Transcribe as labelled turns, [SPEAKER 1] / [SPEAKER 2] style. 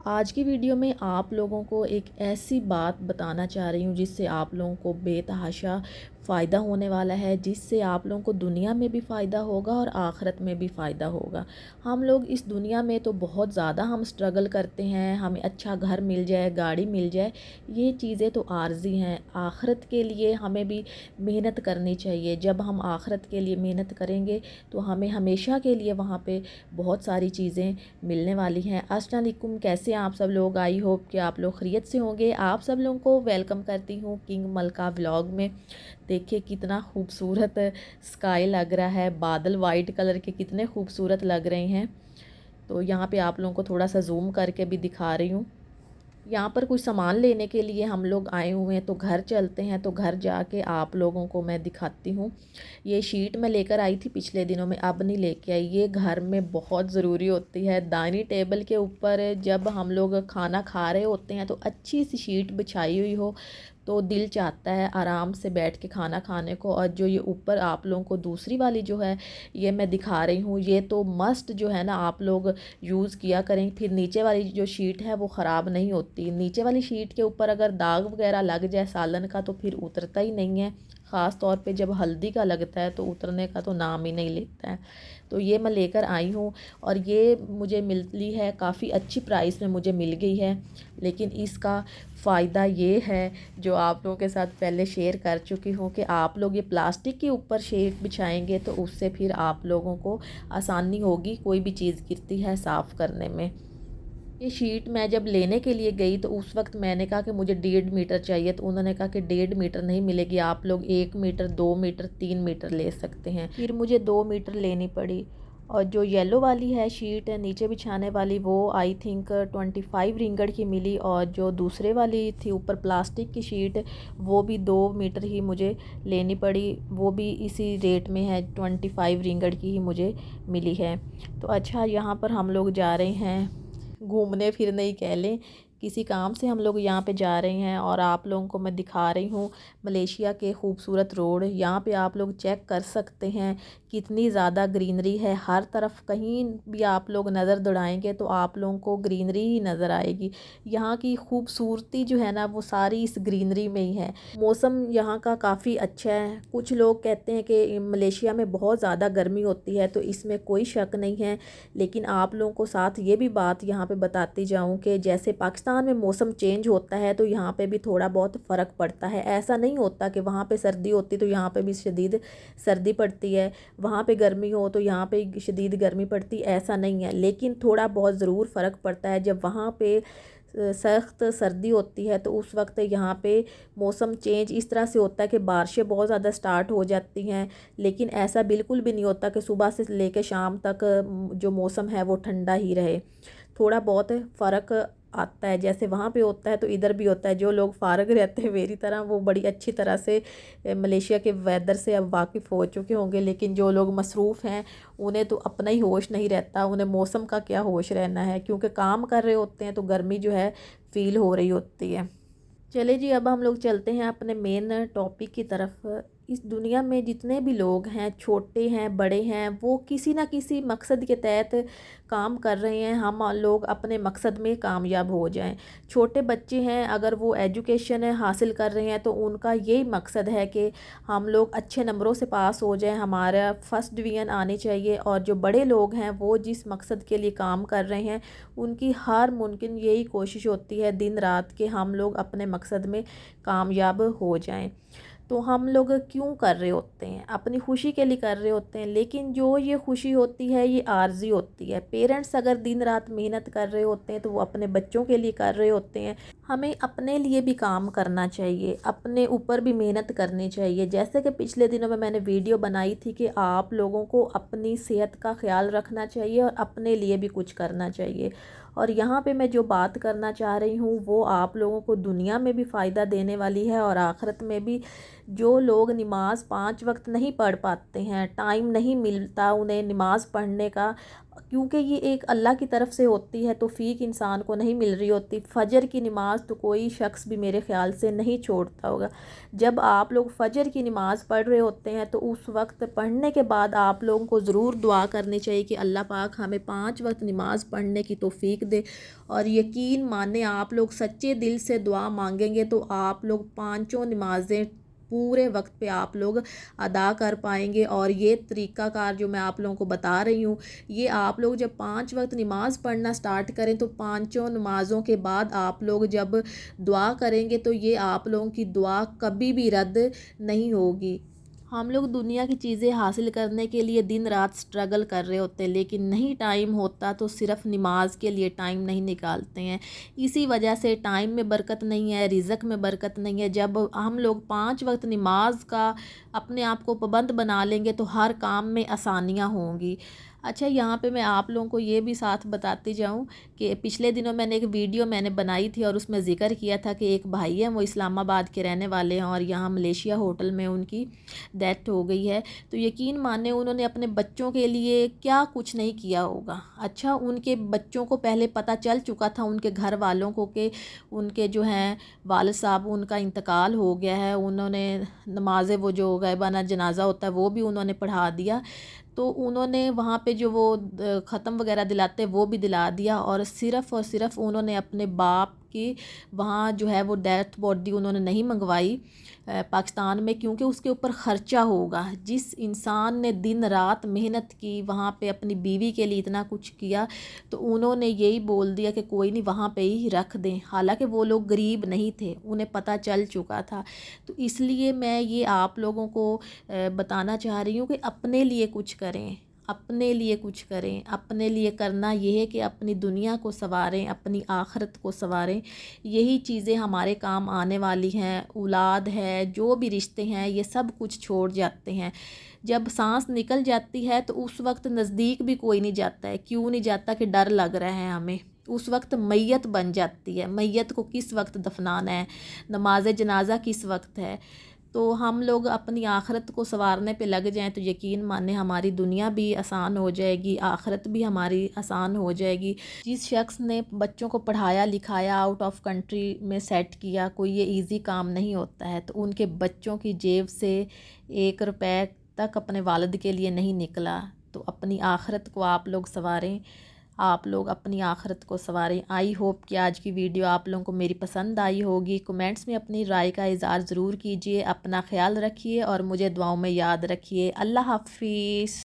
[SPEAKER 1] आज की वीडियो में आप लोगों को एक ऐसी बात बताना चाह रही हूँ जिससे आप लोगों को बेतहाशा फ़ायदा होने वाला है, जिससे आप लोगों को दुनिया में भी फ़ायदा होगा और आखिरत में भी फ़ायदा होगा। हम लोग इस दुनिया में तो बहुत ज़्यादा हम स्ट्रगल करते हैं, हमें अच्छा घर मिल जाए, गाड़ी मिल जाए, ये चीज़ें तो आर्जी हैं। आखिरत के लिए हमें भी मेहनत करनी चाहिए। जब हम आखिरत के लिए मेहनत करेंगे तो हमें हमेशा के लिए वहाँ पे बहुत सारी चीज़ें मिलने वाली हैं। अस्सलाम वालेकुम, कैसे हैं आप सब लोग? आई होप कि आप लोग खैरियत से होंगे। आप सब लोगों को वेलकम करती हूँ किंग मलका व्लॉग में। देखिए कितना खूबसूरत स्काई लग रहा है, बादल वाइट कलर के कितने खूबसूरत लग रहे हैं। तो यहाँ पे आप लोगों को थोड़ा सा जूम करके भी दिखा रही हूँ। यहाँ पर कुछ सामान लेने के लिए हम लोग आए हुए हैं, तो घर चलते हैं। तो घर जाके आप लोगों को मैं दिखाती हूँ। ये शीट मैं लेकर आई थी पिछले दिनों में, अब नहीं लेके आई। ये घर में बहुत ज़रूरी होती है। डाइनिंग टेबल के ऊपर जब हम लोग खाना खा रहे होते हैं तो अच्छी सी शीट बिछाई हुई हो तो दिल चाहता है आराम से बैठ के खाना खाने को। और जो ये ऊपर आप लोगों को दूसरी वाली जो है ये मैं दिखा रही हूँ, ये तो मस्ट जो है ना आप लोग यूज़ किया करें। फिर नीचे वाली जो शीट है वो ख़राब नहीं होती। नीचे वाली शीट के ऊपर अगर दाग वगैरह लग जाए सालन का तो फिर उतरता ही नहीं है। ख़ास तौर पे जब हल्दी का लगता है तो उतरने का तो नाम ही नहीं लेता है। तो ये मैं लेकर आई हूँ और ये मुझे मिली है काफ़ी अच्छी प्राइस में मुझे मिल गई है। लेकिन इसका फ़ायदा ये है जो आप लोगों के साथ पहले शेयर कर चुकी हूँ कि आप लोग ये प्लास्टिक के ऊपर शीट बिछाएंगे तो उससे फिर आप लोगों को आसानी होगी कोई भी चीज़ गिरती है साफ़ करने में। ये शीट मैं जब लेने के लिए गई तो उस वक्त मैंने कहा कि मुझे 1.5 मीटर चाहिए, तो उन्होंने कहा कि 1.5 मीटर नहीं मिलेगी, आप लोग 1 मीटर, 2 मीटर, 3 मीटर ले सकते हैं। फिर मुझे 2 मीटर लेनी पड़ी। और जो येलो वाली है शीट है नीचे बिछाने वाली, वो आई थिंक 25 रिंगड़ की मिली। और जो दूसरे वाली थी ऊपर प्लास्टिक की शीट, वो भी 2 मीटर ही मुझे लेनी पड़ी। वो भी इसी रेट में है, 25 रिंगड़ की ही मुझे मिली है। तो अच्छा, यहाँ पर हम लोग जा रहे हैं घूमने फिरने ही कह लें, किसी काम से हम लोग यहाँ पे जा रहे हैं। और आप लोगों को मैं दिखा रही हूँ मलेशिया के खूबसूरत रोड। यहाँ पे आप लोग चेक कर सकते हैं कितनी ज़्यादा ग्रीनरी है हर तरफ। कहीं भी आप लोग नज़र दौड़ाएंगे तो आप लोगों को ग्रीनरी ही नज़र आएगी। यहाँ की खूबसूरती जो है ना वो सारी इस ग्रीनरी में ही है। मौसम यहाँ का काफ़ी अच्छा है। कुछ लोग कहते हैं कि मलेशिया में बहुत ज़्यादा गर्मी होती है, तो इसमें कोई शक नहीं है। लेकिन आप लोगों को साथ ये भी बात यहाँ पे बताती जाऊँ कि जैसे पाकिस्तान में मौसम चेंज होता है तो यहाँ पे भी थोड़ा बहुत फ़र्क पड़ता है। ऐसा नहीं होता कि वहाँ पे सर्दी होती तो यहाँ पे भी शदीद सर्दी पड़ती है, वहाँ पे गर्मी हो तो यहाँ पे शदीद गर्मी पड़ती, ऐसा नहीं है। लेकिन थोड़ा बहुत ज़रूर फ़र्क पड़ता है। जब वहाँ पे सख्त सर्दी होती है तो उस वक्त यहाँ पे मौसम चेंज इस तरह से होता है कि बारिशें बहुत ज़्यादा स्टार्ट हो जाती हैं। लेकिन ऐसा बिल्कुल भी नहीं होता कि सुबह से लेकर शाम तक जो मौसम है वो ठंडा ही रहे। थोड़ा बहुत फ़र्क आता है, जैसे वहाँ पे होता है तो इधर भी होता है। जो लोग फारग रहते हैं मेरी तरह, वो बड़ी अच्छी तरह से मलेशिया के वेदर से अब वाकिफ़ हो चुके होंगे। लेकिन जो लोग मसरूफ़ हैं उन्हें तो अपना ही होश नहीं रहता, उन्हें मौसम का क्या होश रहना है, क्योंकि काम कर रहे होते हैं तो गर्मी जो है फ़ील हो रही होती है। चले जी, अब हम लोग चलते हैं अपने मेन टॉपिक की तरफ। इस दुनिया में जितने भी लोग हैं, छोटे हैं बड़े हैं, वो किसी ना किसी मकसद के तहत काम कर रहे हैं। हम लोग अपने मकसद में कामयाब हो जाएं। छोटे बच्चे हैं, अगर वो एजुकेशन हासिल कर रहे हैं तो उनका यही मकसद है कि हम लोग अच्छे नंबरों से पास हो जाएं, हमारा फर्स्ट डिवीज़न आनी चाहिए। और जो बड़े लोग हैं वो जिस मकसद के लिए काम कर रहे हैं उनकी हर मुमकिन यही कोशिश होती है दिन रात कि हम लोग अपने मकसद में कामयाब हो जाएं। तो हम लोग क्यों कर रहे होते हैं? अपनी खुशी के लिए कर रहे होते हैं। लेकिन जो ये खुशी होती है ये आर्जी होती है। पेरेंट्स अगर दिन रात मेहनत कर रहे होते हैं तो वो अपने बच्चों के लिए कर रहे होते हैं। हमें अपने लिए भी काम करना चाहिए, अपने ऊपर भी मेहनत करनी चाहिए। जैसे कि पिछले दिनों में मैंने वीडियो बनाई थी कि आप लोगों को अपनी सेहत का ख्याल रखना चाहिए और अपने लिए भी कुछ करना चाहिए। और यहाँ पे मैं जो बात करना चाह रही हूँ वो आप लोगों को दुनिया में भी फ़ायदा देने वाली है और आखिरत में भी। जो लोग नमाज़ 5 वक्त नहीं पढ़ पाते हैं, टाइम नहीं मिलता उन्हें नमाज़ पढ़ने का, क्योंकि ये एक अल्लाह की तरफ से होती है, तौफीक इंसान को नहीं मिल रही होती। फ़जर की नमाज़ तो कोई शख्स भी मेरे ख़्याल से नहीं छोड़ता होगा। जब आप लोग फ़जर की नमाज़ पढ़ रहे होते हैं तो उस वक्त पढ़ने के बाद आप लोगों को ज़रूर दुआ करनी चाहिए कि अल्लाह पाक हमें 5 वक्त नमाज़ पढ़ने की तौफीक दे। और यकीन माने, आप लोग सच्चे दिल से दुआ मांगेंगे तो आप लोग पाँचों नमाज़ें पूरे वक्त पे आप लोग अदा कर पाएंगे। और ये तरीक़ाकार जो मैं आप लोगों को बता रही हूँ, ये आप लोग जब 5 वक्त नमाज़ पढ़ना स्टार्ट करें तो पाँचों नमाज़ों के बाद आप लोग जब दुआ करेंगे तो ये आप लोगों की दुआ कभी भी रद्द नहीं होगी। हम लोग दुनिया की चीज़ें हासिल करने के लिए दिन रात स्ट्रगल कर रहे होते हैं, लेकिन नहीं टाइम होता तो सिर्फ नमाज के लिए टाइम नहीं निकालते हैं। इसी वजह से टाइम में बरकत नहीं है, रिज़्क़ में बरकत नहीं है। जब हम लोग 5 वक्त नमाज का अपने आप को पाबंद बना लेंगे तो हर काम में आसानियाँ होंगी। अच्छा, यहाँ पे मैं आप लोगों को ये भी साथ बताती जाऊँ कि पिछले दिनों मैंने एक वीडियो बनाई थी और उसमें ज़िक्र किया था कि एक भाई है, वो इस्लामाबाद के रहने वाले हैं और यहाँ मलेशिया होटल में उनकी डेथ हो गई है। तो यकीन माने, उन्होंने अपने बच्चों के लिए क्या कुछ नहीं किया होगा। अच्छा, उनके बच्चों को पहले पता चल चुका था, उनके घर वालों को, कि उनके जो हैं वालिद साहब, उनका इंतकाल हो गया है। उन्होंने नमाज़ें, वो जो गायबाना जनाजा होता है, वो भी उन्होंने पढ़ा दिया। तो उन्होंने वहाँ पे जो वो ख़त्म वगैरह दिलाते हैं वो भी दिला दिया। और सिर्फ़ उन्होंने अपने बाप की वहाँ जो है वो डेथ बॉडी उन्होंने नहीं मंगवाई पाकिस्तान में, क्योंकि उसके ऊपर ख़र्चा होगा। जिस इंसान ने दिन रात मेहनत की, वहाँ पे अपनी बीवी के लिए इतना कुछ किया, तो उन्होंने यही बोल दिया कि कोई नहीं, वहाँ पे ही रख दें। हालांकि वो लोग गरीब नहीं थे, उन्हें पता चल चुका था। तो इसलिए मैं ये आप लोगों को बताना चाह रही हूँ कि अपने लिए कुछ करें, अपने लिए कुछ करें। अपने लिए करना ये है कि अपनी दुनिया को संवारें, अपनी आखिरत को संवारें। यही चीज़ें हमारे काम आने वाली हैं। औलाद है, जो भी रिश्ते हैं, ये सब कुछ छोड़ जाते हैं। जब सांस निकल जाती है तो उस वक्त नज़दीक भी कोई नहीं जाता है। क्यों नहीं जाता? कि डर लग रहा है हमें। उस वक्त मैयत बन जाती है। मैयत को किस वक्त दफनाना है, नमाज जनाजा किस वक्त है। तो हम लोग अपनी आखिरत को संवारने पे लग जाएं तो यकीन माने, हमारी दुनिया भी आसान हो जाएगी, आखिरत भी हमारी आसान हो जाएगी। जिस शख्स ने बच्चों को पढ़ाया लिखाया, आउट ऑफ कंट्री में सेट किया, कोई ये इजी काम नहीं होता है। तो उनके बच्चों की जेब से 1 रुपए तक अपने वालिद के लिए नहीं निकला। तो अपनी आखिरत को आप लोग संवारें, आप लोग अपनी आखिरत को संवारें। आई होप कि आज की वीडियो आप लोगों को मेरी पसंद आई होगी। कमेंट्स में अपनी राय का इज़हार ज़रूर कीजिए। अपना ख्याल रखिए और मुझे दुआओं में याद रखिए। अल्लाह हाफ़िज़।